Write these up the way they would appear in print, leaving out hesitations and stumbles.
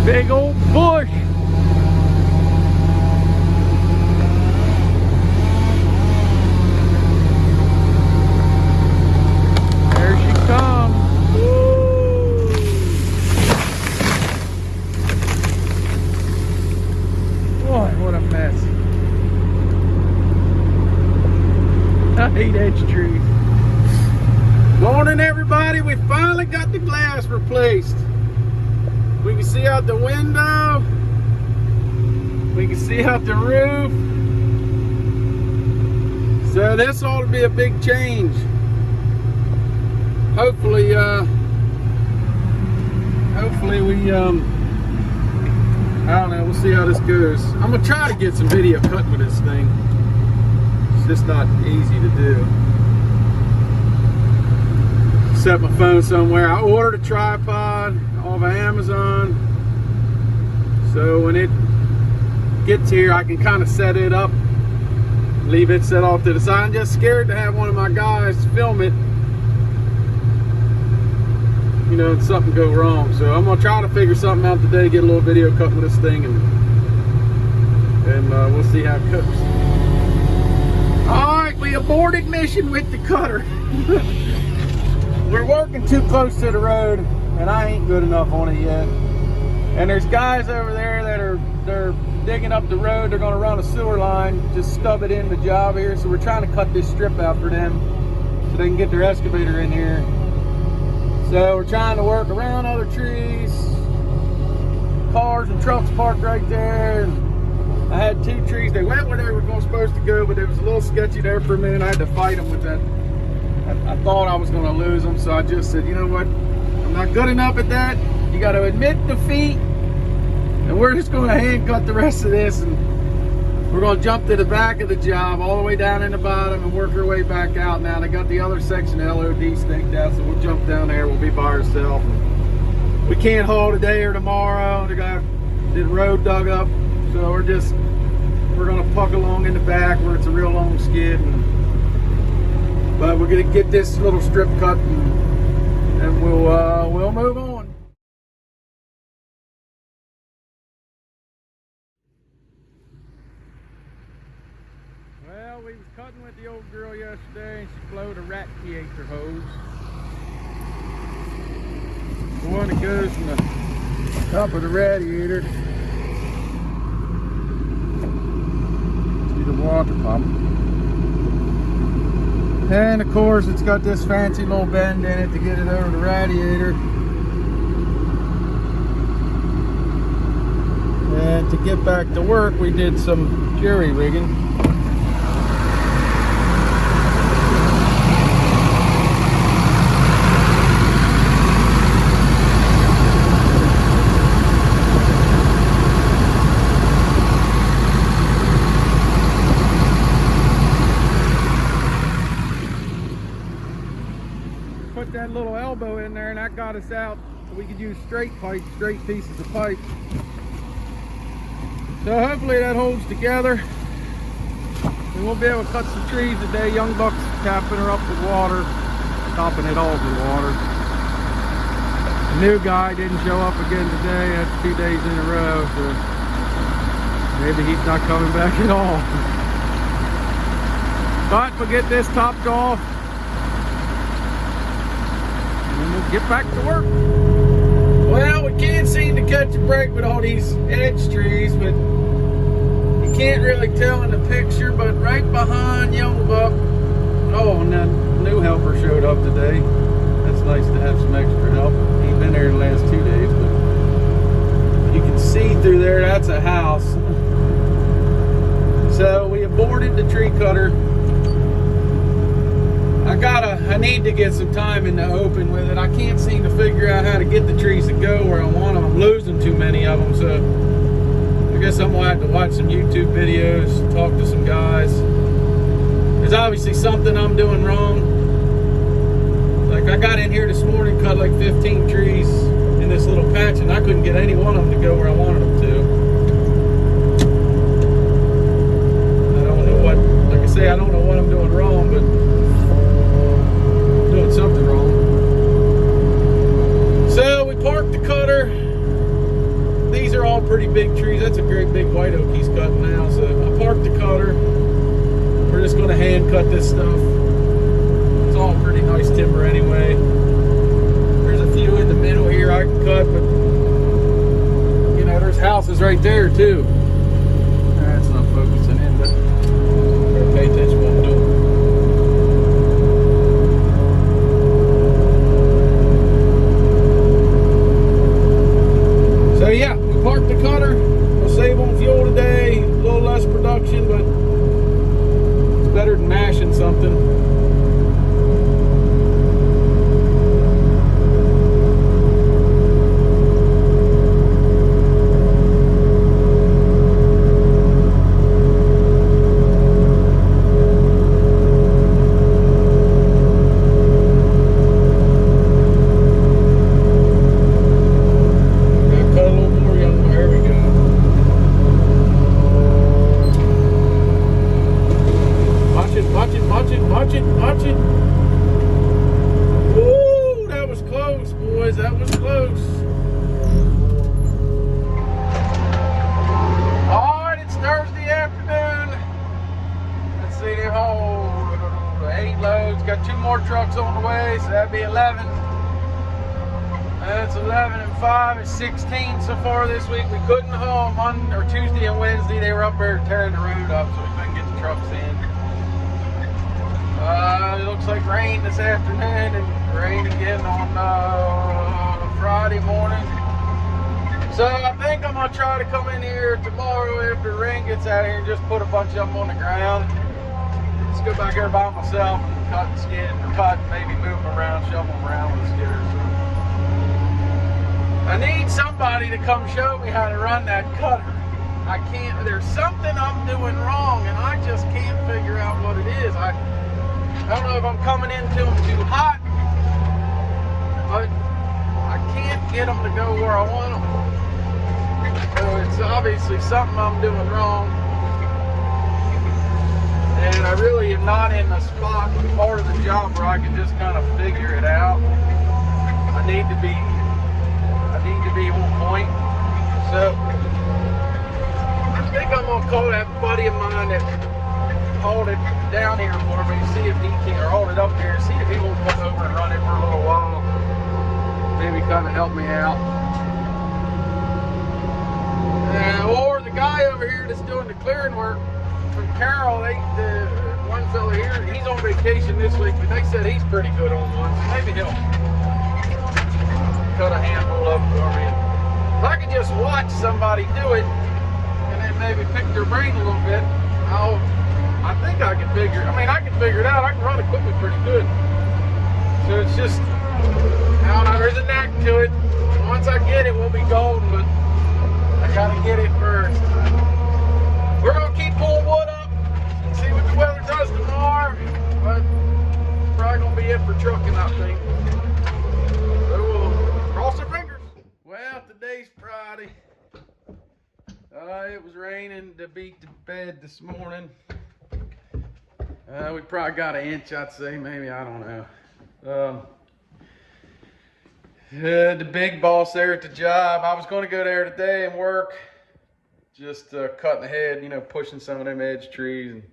Big old bush. There she comes. Woo! Boy, what a mess. I hate edge trees. Morning, everybody. We finally got the glass replaced. We can see out the window. We can see out the roof. So this ought to be a big change. Hopefully we I don't know, we'll see how this goes. I'm gonna try to get some video cut with this thing. It's just not easy to do. Set my phone somewhere. I ordered a tripod off of Amazon, so when it gets here I can kind of set it up, leave it set off to the side. I'm just scared to have one of my guys film it, you know, and something go wrong. So I'm gonna try to figure something out today, get a little video cut with this thing, and we'll see how it goes. All right, we aborted mission with the cutter. We're working too close to the road, and I ain't good enough on it yet. And there's guys over there that they're digging up the road. They're gonna run a sewer line, just stub it in the job here. So we're trying to cut this strip out for them so they can get their excavator in here. So we're trying to work around other trees, cars and trucks parked right there. I had 2 trees. They went where they were supposed to go, but it was a little sketchy there for a minute. I had to fight them with that. I thought I was going to lose them, so I just said, you know what, I'm not good enough at that. You got to admit defeat, and we're just going to hand cut the rest of this, and we're going to jump to the back of the job all the way down in the bottom and work our way back out. Now they got the other section of LOD staked out, so we'll jump down there. We'll be by ourselves. We can't haul today or tomorrow. The guy did road dug up, so we're going to puck along in the back where it's a real long skid. But we're gonna get this little strip cut, and we'll move on. Well, we was cutting with the old girl yesterday, and she blowed a rat theater hose. The one that goes from the top of the radiator to the water pump. And of course it's got this fancy little bend in it to get it over the radiator. And to get back to work, we did some jury rigging. Put that little elbow in there, and that got us out so we could use straight pieces of pipe. So hopefully that holds together, and we'll be able to cut some trees today. Young Buck's tapping her up with water, topping it all with water. The new guy didn't show up again today. That's 2 days in a row, so maybe he's not coming back at all. But we'll get this topped off, and we'll get back to work. Well, we can't seem to catch a break with all these edge trees, but you can't really tell in the picture, but right behind Young Buck, oh, and that new helper showed up today. That's nice to have some extra help. He's been there the last 2 days, but you can see through there, that's a house. So we aborted the tree cutter. I need to get some time in the open with it. I can't seem to figure out how to get the trees to go where I want them. I'm losing too many of them, so I guess I'm gonna have to watch some YouTube videos, talk to some guys. There's obviously something I'm doing wrong. Like I got in here this morning, cut like 15 trees in this little patch, and I couldn't get any one of them to go where I wanted them to. I don't know what, like I say, I don't know what I'm doing wrong, but doing something wrong. So we parked the cutter. The pretty big trees. That's a great big white oak he's cutting now. So I parked the cutter. We're just going to hand cut this stuff. It's all pretty nice timber anyway. There's a few in the middle here I can cut, but you know, there's houses right there too. That's not focusing in, but better pay attention to what I'm doing. So yeah, we parked the cutter. We'll save on fuel today. A little less production, but it's better than mashing something. Watch it. Woo, that was close, boys. That was close. All right, it's Thursday afternoon. Let's see, 8 loads. Got 2 more trucks on the way, so that'd be 11. That's 11 and 5 is 16 so far this week. We couldn't haul Monday or Tuesday and Wednesday. They were up there tearing the road up, so we couldn't get the trucks in. It looks like rain this afternoon and rain again on Friday morning. So I think I'm going to try to come in here tomorrow after the rain gets out of here and just put a bunch of them on the ground. Just go back there by myself and cut and skid, or cut, maybe move them around, shovel them around with a skidder. So I need somebody to come show me how to run that cutter. I can't, there's something I'm doing wrong and I just can't figure out what it is. I don't know if I'm coming into them too hot, but I can't get them to go where I want them. So it's obviously something I'm doing wrong. And I really am not in the spot, part of the job where I can just kind of figure it out. I need to be on point. So I think I'm gonna call that buddy of mine that hauled it down here for me, see if he can, or hold it up here, see if he won't come over and run it for a little while. Maybe kind of help me out. Or the guy over here that's doing the clearing work from Carroll, the one fella here, he's on vacation this week, but they said he's pretty good on one, so maybe he'll cut a handful of them for me. If I could just watch somebody do it, and then maybe pick their brain a little bit, I think I can figure it. I mean, I can figure it out. I can run equipment pretty good. So it's just, I don't know, there's a knack to it. Once I get it, we'll be golden, but I gotta get it first. We're gonna keep pulling wood up and see what the weather does tomorrow, but it's probably gonna be it for trucking, I think. So we'll cross our fingers. Well, today's Friday. It was raining to beat the bed this morning. We probably got an inch, I'd say, maybe, I don't know. The big boss there at the job, I was going to go there today and work, just cutting ahead, you know, pushing some of them edge trees and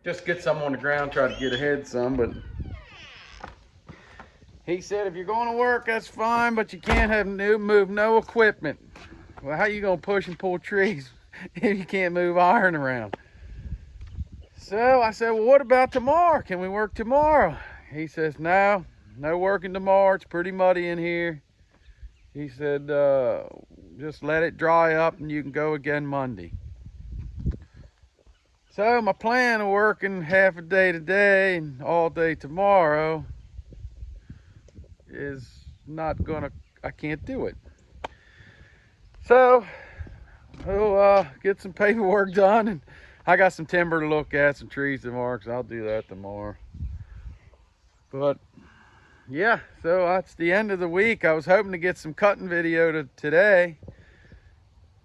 just get some on the ground, try to get ahead some, but he said if you're going to work, that's fine, but you can't have move no equipment. Well, how you going to push and pull trees if you can't move iron around? So I said, well, what about tomorrow? Can we work tomorrow? He says, no working tomorrow. It's pretty muddy in here. He said, just let it dry up and you can go again Monday. So my plan of working half a day today and all day tomorrow is not gonna, I can't do it. So we'll get some paperwork done, and I got some timber to look at, some trees to mark, so I'll do that tomorrow. But yeah, so that's the end of the week. I was hoping to get some cutting video today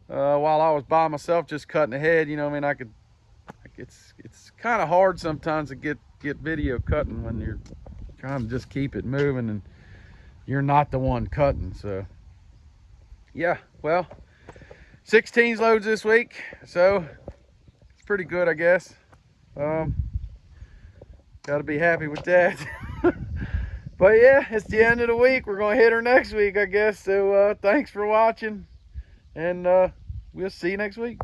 while I was by myself just cutting ahead. You know, I mean, it's kind of hard sometimes to get video cutting when you're trying to just keep it moving and you're not the one cutting. So yeah, well, 16s loads this week, so it's pretty good, I guess. Got to be happy with that. But yeah, it's the end of the week. We're gonna hit her next week, I guess. So thanks for watching, and we'll see you next week.